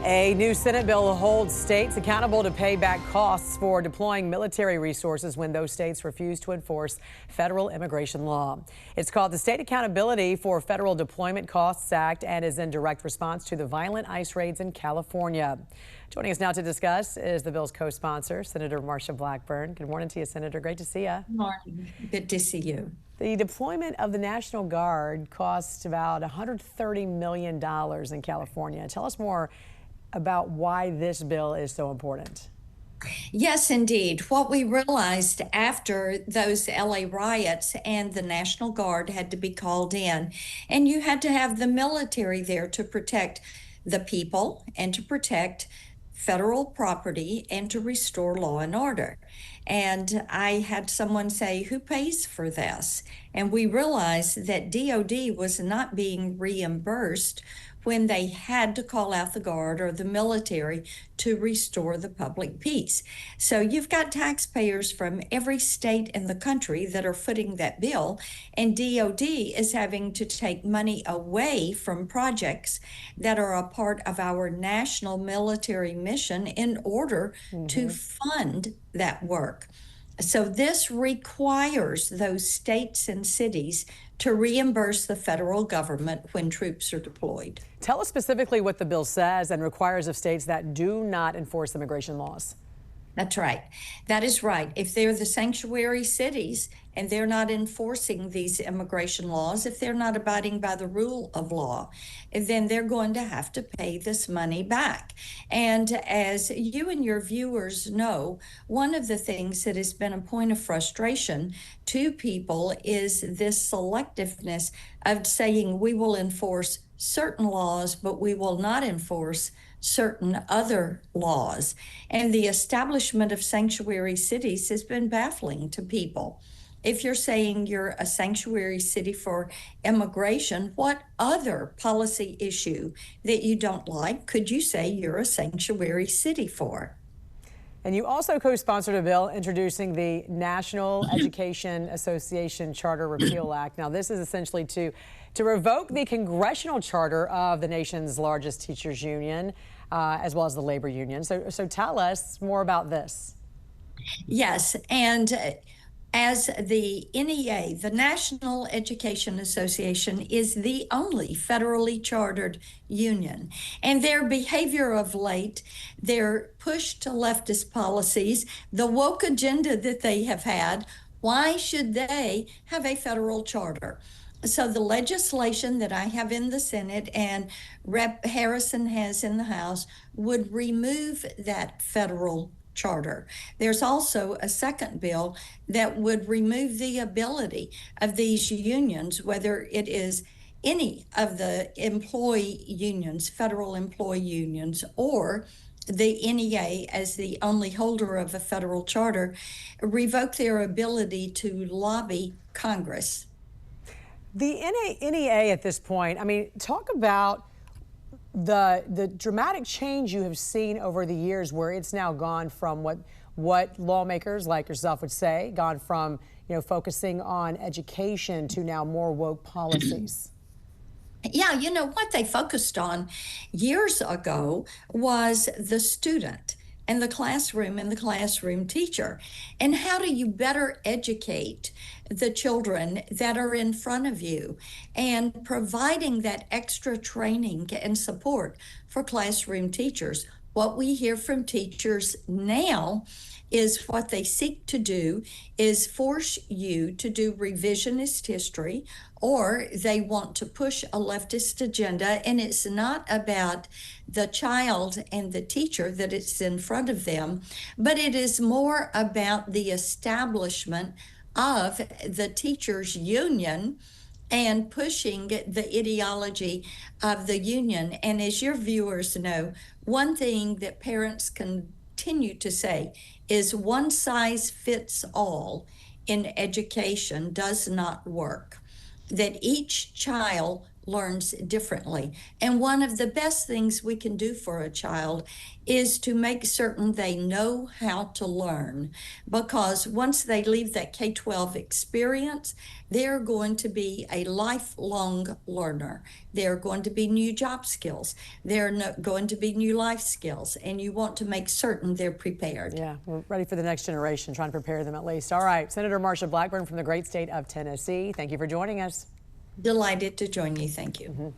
A new Senate bill holds states accountable to pay back costs for deploying military resources when those states refuse to enforce federal immigration law. It's called the State Accountability for Federal Deployment Costs Act and is in direct response to the violent ICE raids in California. Joining us now to discuss is the bill's co-sponsor, Senator Marsha Blackburn. Good morning to you, Senator. Great to see you. Good morning. Good to see you. The deployment of the National Guard costs about $130 million in California. Tell us more about why this bill is so important. Yes, indeed. What we realized after those LA riots and the National Guard had to be called in, and you had to have the military there to protect the people and to protect federal property and to restore law and order. And I had someone say, who pays for this? And we realized that DOD was not being reimbursed when they had to call out the Guard or the military to restore the public peace. So you've got taxpayers from every state in the country that are footing that bill, and DOD is having to take money away from projects that are a part of our national military mission in order to fund that work. So this requires those states and cities to reimburse the federal government when troops are deployed. Tell us specifically what the bill says and requires of states that do not enforce immigration laws. That's right. That is right. If they're the sanctuary cities and they're not enforcing these immigration laws, if they're not abiding by the rule of law, then they're going to have to pay this money back. And as you and your viewers know, one of the things that has been a point of frustration to people is this selectiveness of saying we will enforce certain laws, but we will not enforce certain other laws. And the establishment of sanctuary cities has been baffling to people. If you're saying you're a sanctuary city for immigration, what other policy issue that you don't like could you say you're a sanctuary city for? And you also co-sponsored a bill introducing the National Education Association Charter Repeal Act. Now, this is essentially to revoke the congressional charter of the nation's largest teachers union, as well as the labor union. So tell us more about this. Yes, and as the NEA, the National Education Association, is the only federally chartered union. And their behavior of late, their push to leftist policies, the woke agenda that they have had, why should they have a federal charter? So the legislation that I have in the Senate and Rep. Harrison has in the House would remove that federal charter. There's also a second bill that would remove the ability of these unions, whether it is any of the employee unions, federal employee unions, or the NEA as the only holder of a federal charter, revoke their ability to lobby Congress. The NEA at this point, I mean, talk about the dramatic change you have seen over the years where it's now gone from what lawmakers like yourself would say, gone from, focusing on education to now more woke policies. Yeah, what they focused on years ago was the student and the classroom teacher. And how do you better educate the children that are in front of you, and providing that extra training and support for classroom teachers. What we hear from teachers now is what they seek to do is force you to do revisionist history, or they want to push a leftist agenda, and it's not about the child and the teacher that it's in front of them, but it is more about the establishment of the teachers union and pushing the ideology of the union. And as your viewers know, one thing that parents continue to say is one size fits all in education does not work, that each child learns differently. And one of the best things we can do for a child is to make certain they know how to learn, because once they leave that K-12 experience, they're going to be a lifelong learner. There are going to be new job skills. There are going to be new life skills, and you want to make certain they're prepared. Yeah, we're ready for the next generation, trying to prepare them at least. All right, Senator Marsha Blackburn from the great state of Tennessee, thank you for joining us. Delighted to join you. Thank you.